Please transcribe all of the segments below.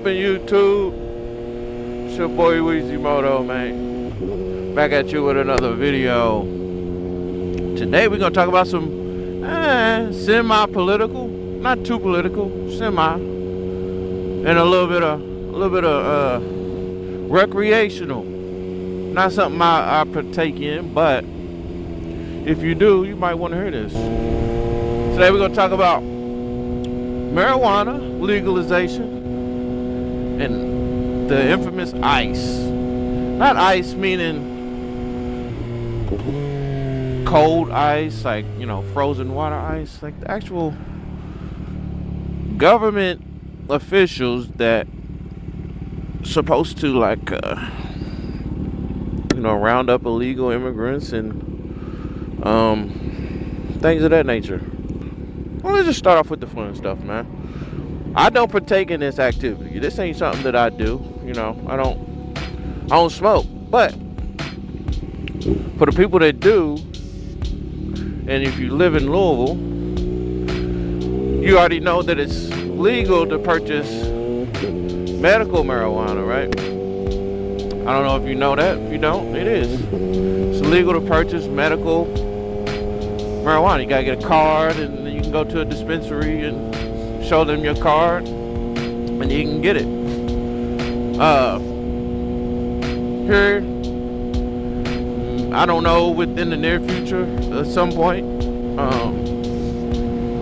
poppin' YouTube? It's your boy MOTO, man. Back at you with another video. Today we're gonna talk about some semi-political, not too political, semi, and a little bit of recreational. Not something I partake in, but if you do, you might want to hear this. Today we're gonna talk about marijuana legalization and the infamous ice. Not ice meaning cold ice, like, you know, frozen water ice, like the actual government officials that supposed to, like, you know, round up illegal immigrants and things of that nature. Well, let's just start off with the fun stuff, man. I don't partake in this activity. This ain't something that I do. You know, I don't smoke. But for the people that do, and if you live in Louisville, you already know that it's legal to purchase medical marijuana, right? I don't know if you know that. If you don't, it is. It's illegal to purchase medical marijuana. You gotta get a card, and then you can go to a dispensary and show them your card, and you can get it. Here, I don't know, within the near future, at some point,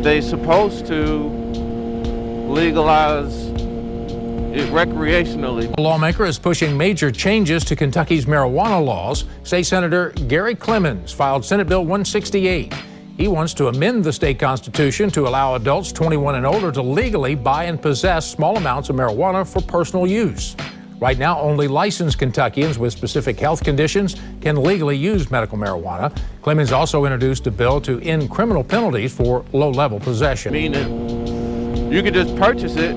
they supposed to legalize it recreationally. A lawmaker is pushing major changes to Kentucky's marijuana laws. State Senator Gary Clemens filed Senate Bill 168. He wants to amend the state constitution to allow adults 21 and older to legally buy and possess small amounts of marijuana for personal use. Right now, only licensed Kentuckians with specific health conditions can legally use medical marijuana. Clemens also introduced a bill to end criminal penalties for low-level possession. Meaning, you could just purchase it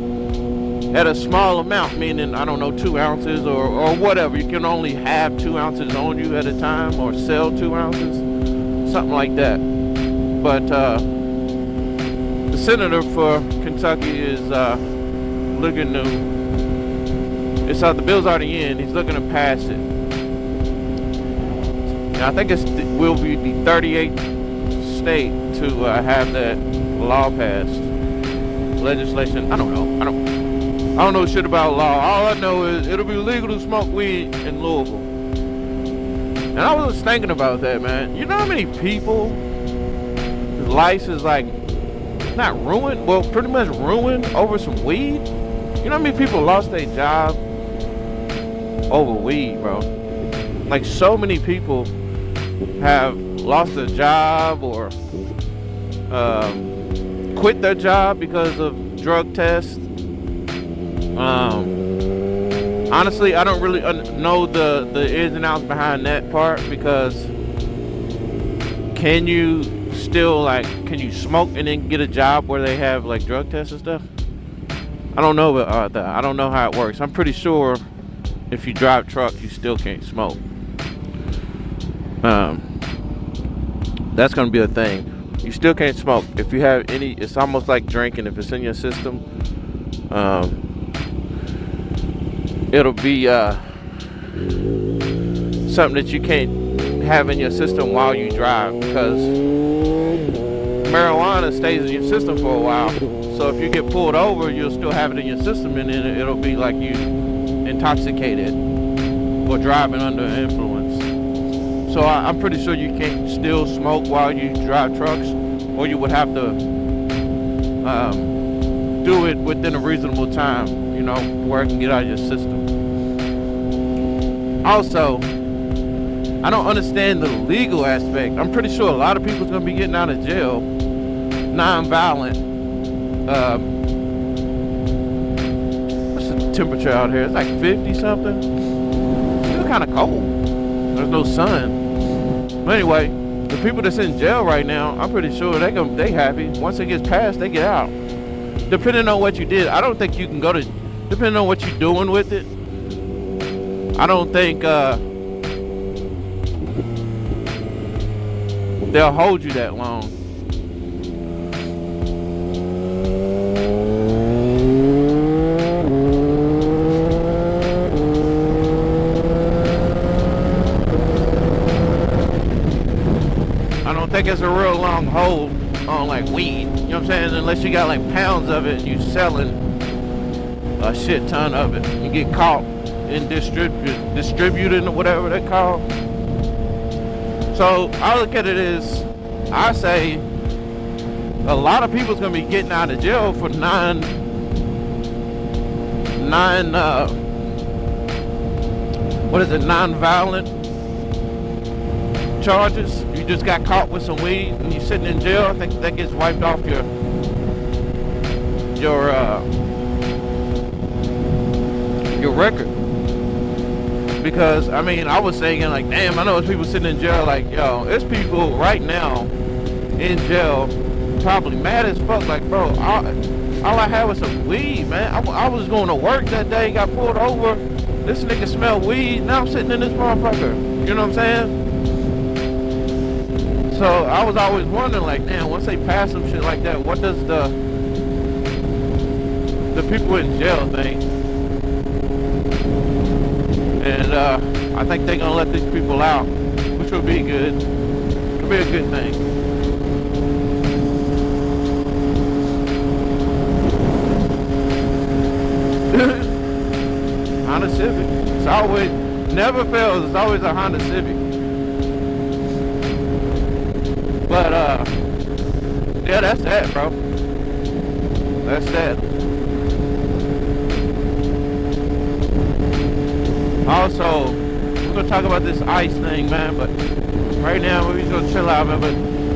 at a small amount, meaning, I don't know, 2 ounces or whatever. You can only have 2 ounces on you at a time, or sell 2 ounces, something like that. But the senator for Kentucky is looking to, the bill's already in, he's looking to pass it. And I think will be the 38th state to have that law passed. Legislation, I don't know. I don't know shit about law. All I know is it'll be legal to smoke weed in Louisville. And I was just thinking about that, man. You know how many people whose life is, like, not ruined, well, pretty much ruined over some weed? You know how many people lost their job over weed, bro? Like, so many people have lost their job or quit their job because of drug tests. Honestly, I don't really know the ins and outs behind that part, because can you still, like, can you smoke and then get a job where they have, like, drug tests and stuff? I don't know about that. I don't know how it works. I'm pretty sure if you drive trucks, you still can't smoke. That's gonna be a thing. You still can't smoke if you have any. It's almost like drinking. If it's in your system, it'll be something that you can't have in your system while you drive, because marijuana stays in your system for a while. So if you get pulled over, you'll still have it in your system, and then it'll be like you intoxicated or driving under influence. So I'm pretty sure you can't still smoke while you drive trucks, or you would have to do it within a reasonable time, you know, where it can get out of your system. Also, I don't understand the legal aspect. I'm pretty sure a lot of people's gonna be getting out of jail non-violent. What's the temperature out here? It's like 50 something. Still kind of cold. There's no sun. But anyway, the people that's in jail right now, I'm pretty sure they happy. Once it gets passed, they get out. Depending on what you did, I don't think you can go to, depending on what you're doing with it, I don't think they'll hold you that long. it's a real long hold on like weed. You know what I'm saying? Unless you got like pounds of it and you selling a shit ton of it. You get caught and distributing or whatever they call. So I look at it as, I say a lot of people's gonna be getting out of jail for non-violent charges. You just got caught with some weed and you're sitting in jail. I think that gets wiped off your record. Because I mean, I was thinking like, damn, I know there's people sitting in jail. Like, yo, there's people right now in jail probably mad as fuck. Like, bro, all I had was some weed, man. I was going to work that day, got pulled over. This nigga smelled weed. Now I'm sitting in this motherfucker. You know what I'm saying? So I was always wondering, like, damn, once they pass some shit like that, what does the people in jail think? And I think they're gonna let these people out, which will be good. It'll be a good thing. Honda Civic. It's always, never fails. It's always a Honda Civic. But yeah, that's that, bro. That's that. Also, we're gonna talk about this ICE thing, man. But right now, we're just gonna chill out, man. But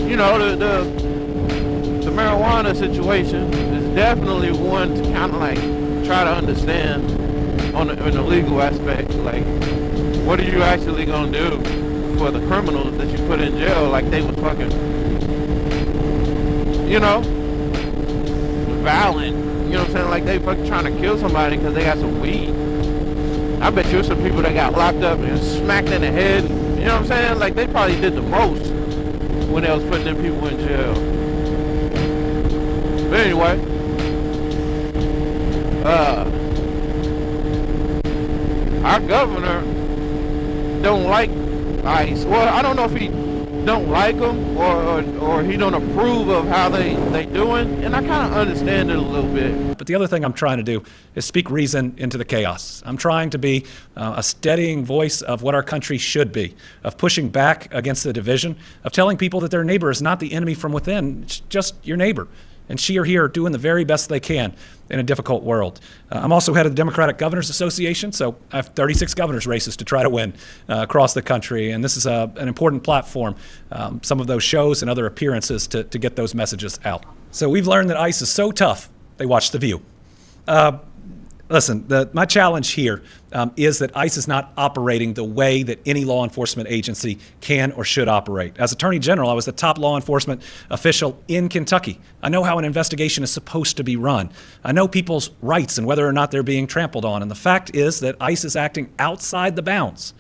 you know, the marijuana situation is definitely one to kind of like try to understand in the legal aspect. Like, what are you actually gonna do for the criminals that you put in jail? Like they was fucking, you know, violent. You know what I'm saying? Like they fucking trying to kill somebody because they got some weed. I bet you some people that got locked up and smacked in the head. You know what I'm saying? Like they probably did the most when they was putting them people in jail. But anyway, our governor don't like ICE. Well, I don't know if he don't like them or he don't approve of how they doing, and I kind of understand it a little bit. But the other thing I'm trying to do is speak reason into the chaos. I'm trying to be a steadying voice of what our country should be, of pushing back against the division, of telling people that their neighbor is not the enemy from within, it's just your neighbor. And she or he are doing the very best they can in a difficult world. I'm also head of the Democratic Governors Association, so I have 36 governors races to try to win across the country, and this is an important platform, some of those shows and other appearances to get those messages out. So we've learned that ICE is so tough, they watch The View. Listen, my challenge here is that ICE is not operating the way that any law enforcement agency can or should operate. As Attorney General, I was the top law enforcement official in Kentucky. I know how an investigation is supposed to be run. I know people's rights and whether or not they're being trampled on. And the fact is that ICE is acting outside the bounds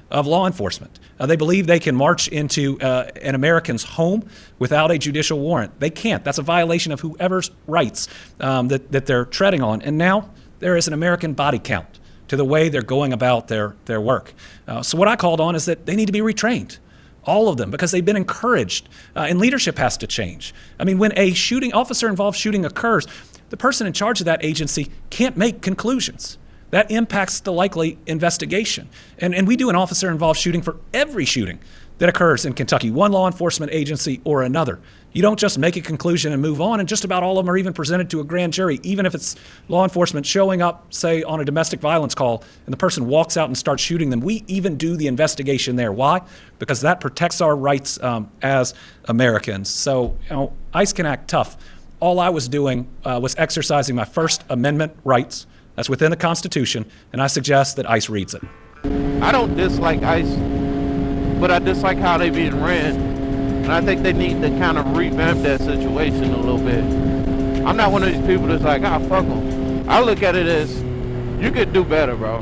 of law enforcement. They believe they can march into an American's home without a judicial warrant. They can't. That's a violation of whoever's rights that they're treading on. And now there is an American body count to the way they're going about their work. So what I called on is that they need to be retrained, all of them, because they've been encouraged, and leadership has to change. I mean, when a officer-involved shooting occurs, the person in charge of that agency can't make conclusions. That impacts the likely investigation. And we do an officer-involved shooting for every shooting that occurs in Kentucky, one law enforcement agency or another. You don't just make a conclusion and move on, and just about all of them are even presented to a grand jury, even if it's law enforcement showing up, say, on a domestic violence call, and the person walks out and starts shooting them. We even do the investigation there. Why? Because that protects our rights as Americans. So, you know, ICE can act tough. All I was doing was exercising my First Amendment rights. That's within the Constitution, and I suggest that ICE reads it. I don't dislike ICE, but I dislike how they being ran. And I think they need to kind of revamp that situation a little bit. I'm not one of these people that's like, ah, fuck them. I look at it as, you could do better, bro.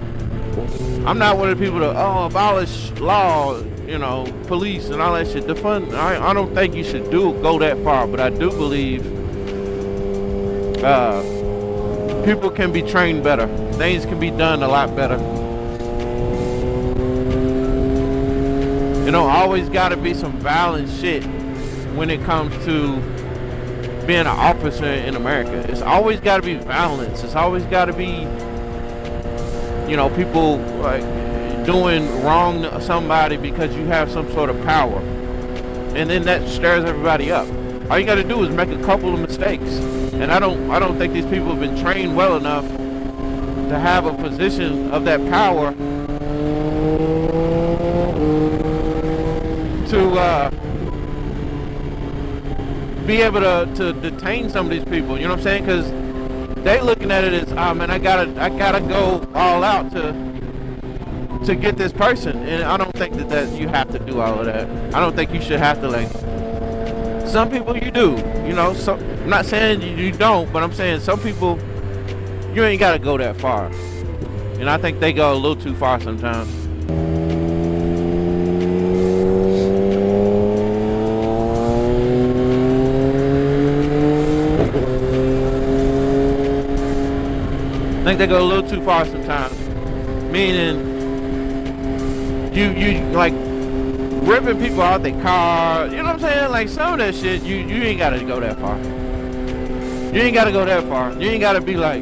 I'm not one of the people that, abolish law, you know, police and all that shit. Defund, I don't think you should go that far, but I do believe people can be trained better. Things can be done a lot better. You know, always gotta be some violent shit when it comes to being an officer in America. It's always got to be violence. It's always got to be, you know, people like doing wrong to somebody because you have some sort of power, and then that stirs everybody up. All you got to do is make a couple of mistakes, and I don't think these people have been trained well enough to have a position of that power to be able to detain some of these people. You know what I'm saying? Because they looking at it as, oh man, I gotta go all out to get this person, and I don't think that you have to do all of that. I don't think you should have to, like, some people you do, you know. So I'm not saying you don't, but I'm saying some people you ain't gotta go that far, and I think they go a little too far sometimes. I think they go a little too far sometimes, meaning you like ripping people out their car. You know what I'm saying? Like, some of that shit, you ain't gotta go that far. You ain't gotta go that far. You ain't gotta be like,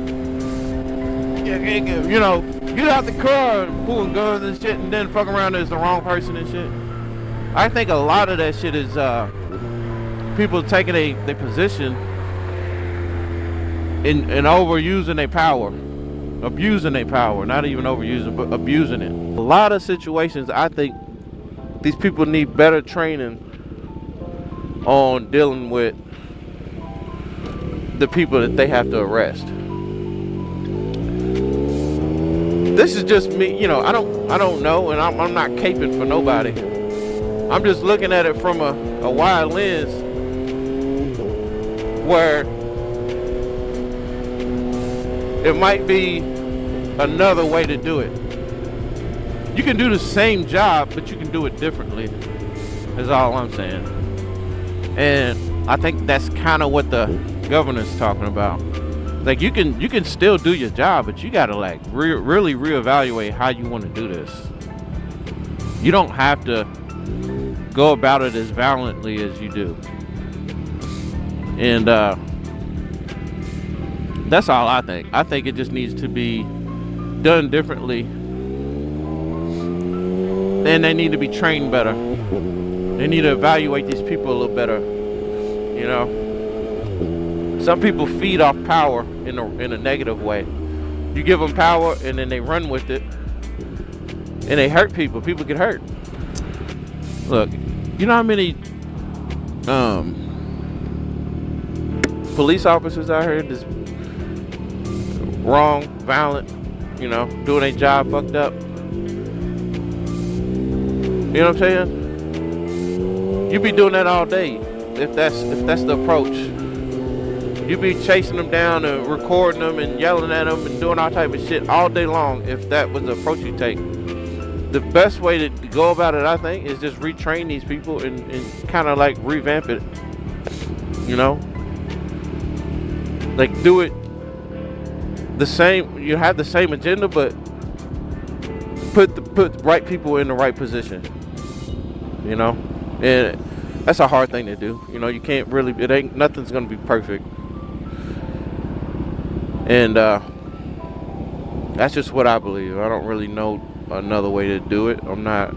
you know, get out the car and pulling guns and shit, and then fuck around as the wrong person and shit. I think a lot of that shit is people taking their position and overusing their power. Abusing their power, not even overusing, but abusing it. A lot of situations, I think these people need better training on dealing with the people that they have to arrest. This is just me, you know. I don't know, and I'm not caping for nobody. I'm just looking at it from a wide lens where it might be another way to do it. You can do the same job, but you can do it differently, is all I'm saying. And I think that's kind of what the governor's talking about. Like, you can still do your job, but you gotta, like, really reevaluate how you want to do this. You don't have to go about it as violently as you do. And that's all I think. I think it just needs to be done differently, and they need to be trained better. They need to evaluate these people a little better. You know, some people feed off power in a negative way. You give them power, and then they run with it, and they hurt people. People get hurt. Look, you know how many police officers out here just wrong, violent, you know, doing their job fucked up? You know what I'm saying? You be doing that all day if that's the approach. You be chasing them down and recording them and yelling at them and doing all type of shit all day long if that was the approach you take. The best way to go about it, I think, is just retrain these people and kind of like revamp it. You know? Like, do it the same. You have the same agenda, but put the right people in the right position. You know? And that's a hard thing to do. You know, you can't really, nothing's gonna be perfect. And that's just what I believe. I don't really know another way to do it. I'm not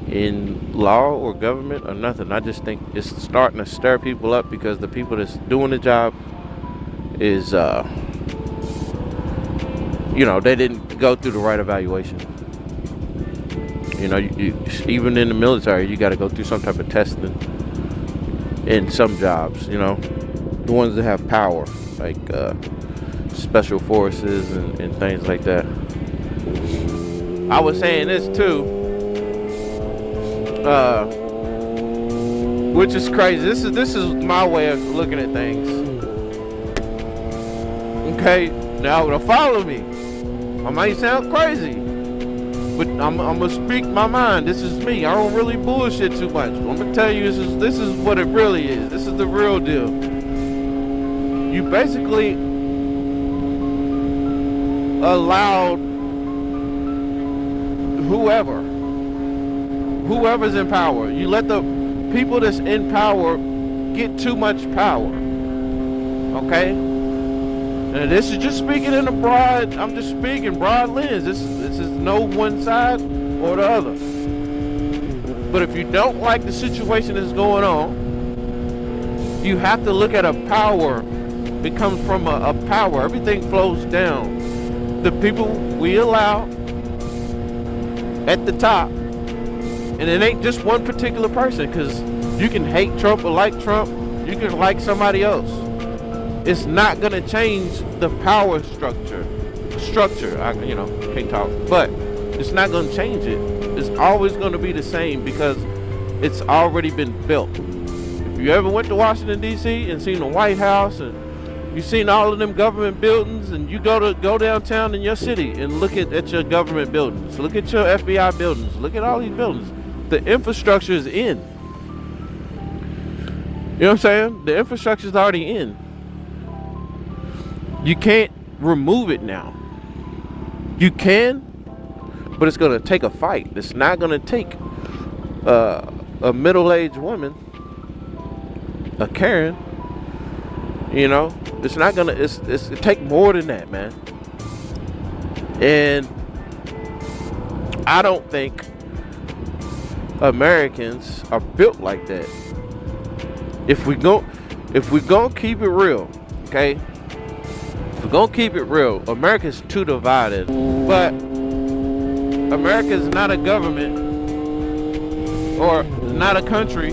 in law or government or nothing. I just think it's starting to stir people up because the people that's doing the job is, you know, they didn't go through the right evaluation. You know, you even in the military, you got to go through some type of testing in some jobs, you know, the ones that have power, like special forces and things like that. I was saying this too, which is crazy. This is my way of looking at things. Okay, now to follow me, I might sound crazy, but I'm gonna speak my mind. This is me. I don't really bullshit too much. I'm gonna tell you this is what it really is. This is the real deal. You basically allowed whoever's in power. You let the people that's in power get too much power, okay? And this is just speaking in a broad, I'm just speaking broad lens. This is no one side or the other. But if you don't like the situation that's going on, you have to look at a power. It comes from a power. Everything flows down. The people we allow at the top, and it ain't just one particular person, because you can hate Trump or like Trump, you can like somebody else. It's not gonna change the power structure. I can't talk, but it's not gonna change it. It's always gonna be the same because it's already been built. If you ever went to Washington D.C. and seen the White House, and you've seen all of them government buildings, and you go downtown in your city and look at your government buildings, look at your FBI buildings, look at all these buildings. The infrastructure is in. You know what I'm saying? The infrastructure is already in. You can't remove it now. You can, but it's gonna take a fight. It's not gonna take a middle-aged woman, a Karen. You know, it's not gonna. It take more than that, man. And I don't think Americans are built like that. If we gonna keep it real, okay? If we're gonna keep it real, America's too divided. But America is not a government or not a country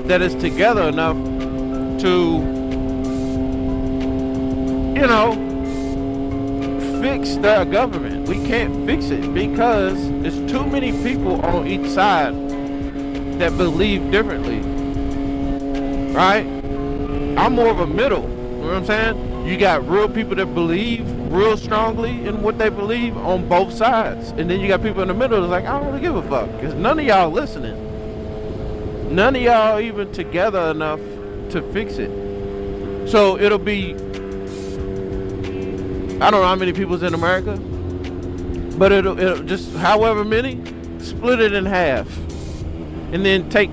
that is together enough to, you know, fix their government. We can't fix it because there's too many people on each side that believe differently, right? I'm more of a middle, you know what I'm saying? You got real people that believe real strongly in what they believe on both sides. And then you got people in the middle that's like, I don't really give a fuck, because none of y'all listening. None of y'all even together enough to fix it. So it'll be, I don't know how many people's in America, but it'll just, however many, split it in half. And then take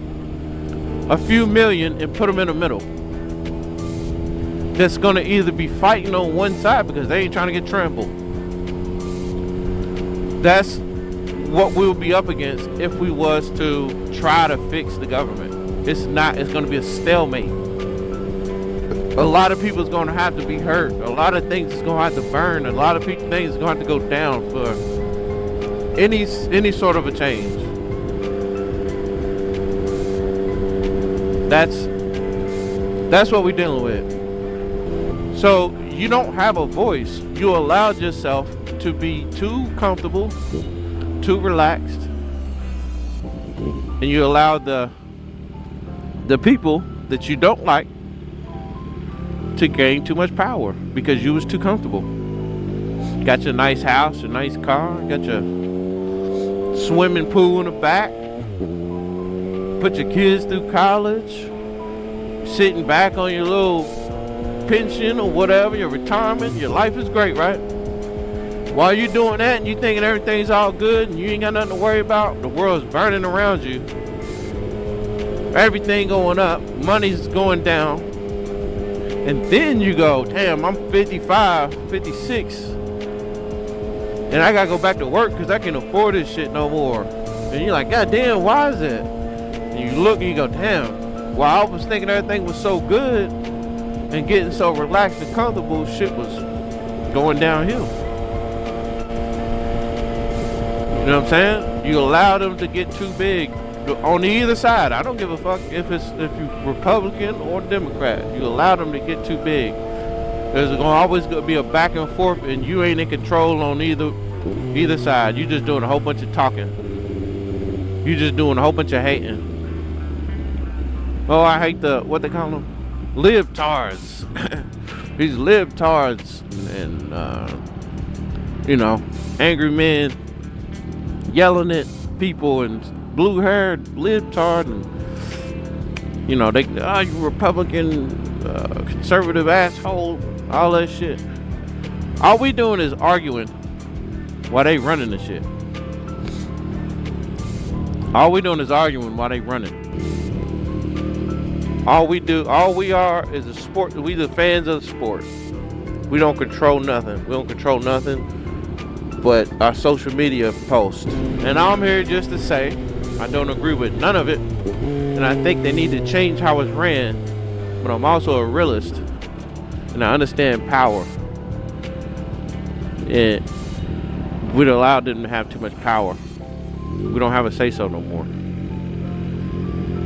a few million and put them in the middle. That's gonna either be fighting on one side because they ain't trying to get trampled. That's what we'll be up against if we was to try to fix the government. It's gonna be a stalemate. A lot of people's gonna have to be hurt. A lot of things is gonna have to burn. A lot of things is gonna have to go down for any sort of a change. That's what we're dealing with. So you don't have a voice. You allowed yourself to be too comfortable, too relaxed, and you allowed the people that you don't like to gain too much power because you was too comfortable. Got your nice house, your nice car, got your swimming pool in the back, put your kids through college, sitting back on your little pension or whatever, your retirement, your life is great, right? While you're doing that and you thinking everything's all good and you ain't got nothing to worry about, the world's burning around you, everything going up, money's going down, and then you go, damn, I'm 55, 56, and I gotta go back to work because I can't afford this shit no more. And you're like, God damn, why is that? And you look and you go, damn, while I was thinking everything was so good and getting so relaxed and comfortable, shit was going downhill. You know what I'm saying? You allow them to get too big on either side. I don't give a fuck if you're Republican or Democrat. You allow them to get too big. There's gonna always be a back and forth, and you ain't in control on either side. You just doing a whole bunch of talking. You just doing a whole bunch of hating. Oh, I hate what they call them? Libtards. These libtards and angry men yelling at people and blue-haired libtard, and you Republican conservative asshole, all that shit. All we doing is arguing while they running the shit. All we doing is arguing while they running. All we are is a sport. We the fans of the sport. We don't control nothing. We don't control nothing but our social media posts. And I'm here just to say, I don't agree with none of it. And I think they need to change how it's ran. But I'm also a realist. And I understand power. And we'd allow them to have too much power. We don't have a say-so no more.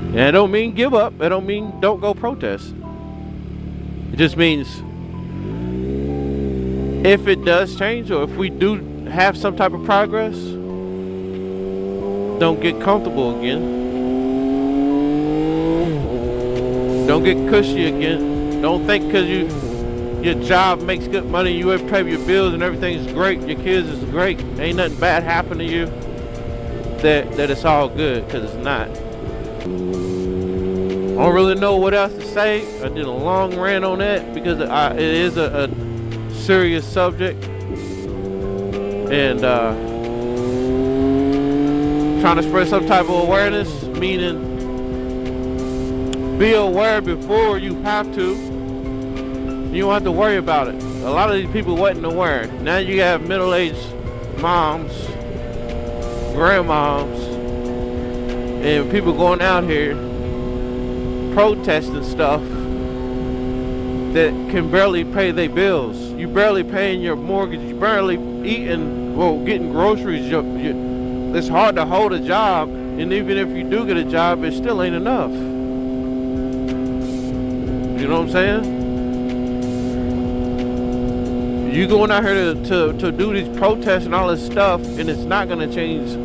And it don't mean give up. It don't mean don't go protest. It just means if it does change, or if we do have some type of progress, don't get comfortable again. Don't get cushy again. Don't think because your job makes good money, you have to pay your bills and everything's great, your kids is great, ain't nothing bad happen to you, that it's all good, because it's not. I don't really know what else to say. I did a long rant on that because it is a serious subject, and trying to spread some type of awareness, meaning be aware before you have to. You don't have to worry about it. A lot of these people wasn't aware. Now you have middle-aged moms, grandmoms, and people going out here protesting stuff that can barely pay their bills. You barely paying your mortgage. You barely eating, well, getting groceries. It's hard to hold a job, and even if you do get a job, it still ain't enough. You know what I'm saying? You going out here to do these protests and all this stuff, and it's not going to change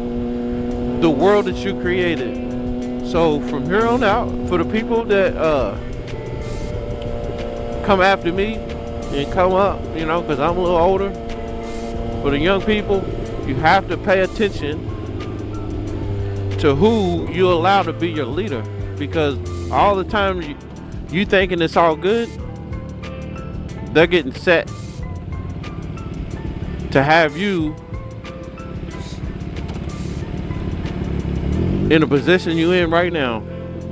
the world that you created. So from here on out, for the people that come after me and come up, you know, because I'm a little older, for the young people, you have to pay attention to who you allow to be your leader, because all the time you thinking it's all good, they're getting set to have you in a position you in right now,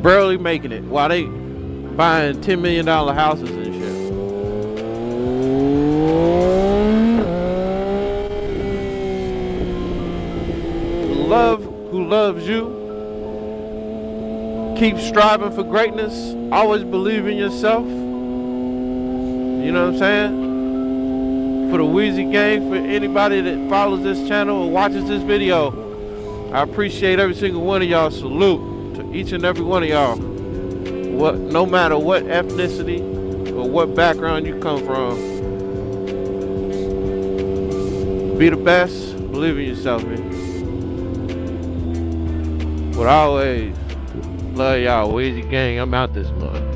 barely making it, while they buying $10 million houses and shit. Love who loves you. Keep striving for greatness. Always believe in yourself. You know what I'm saying? For the Wheezy Gang, for anybody that follows this channel or watches this video, I appreciate every single one of y'all. Salute to each and every one of y'all. No matter what ethnicity or what background you come from. Be the best. Believe in yourself, man. But always love y'all. Wheezy Gang, I'm out this month.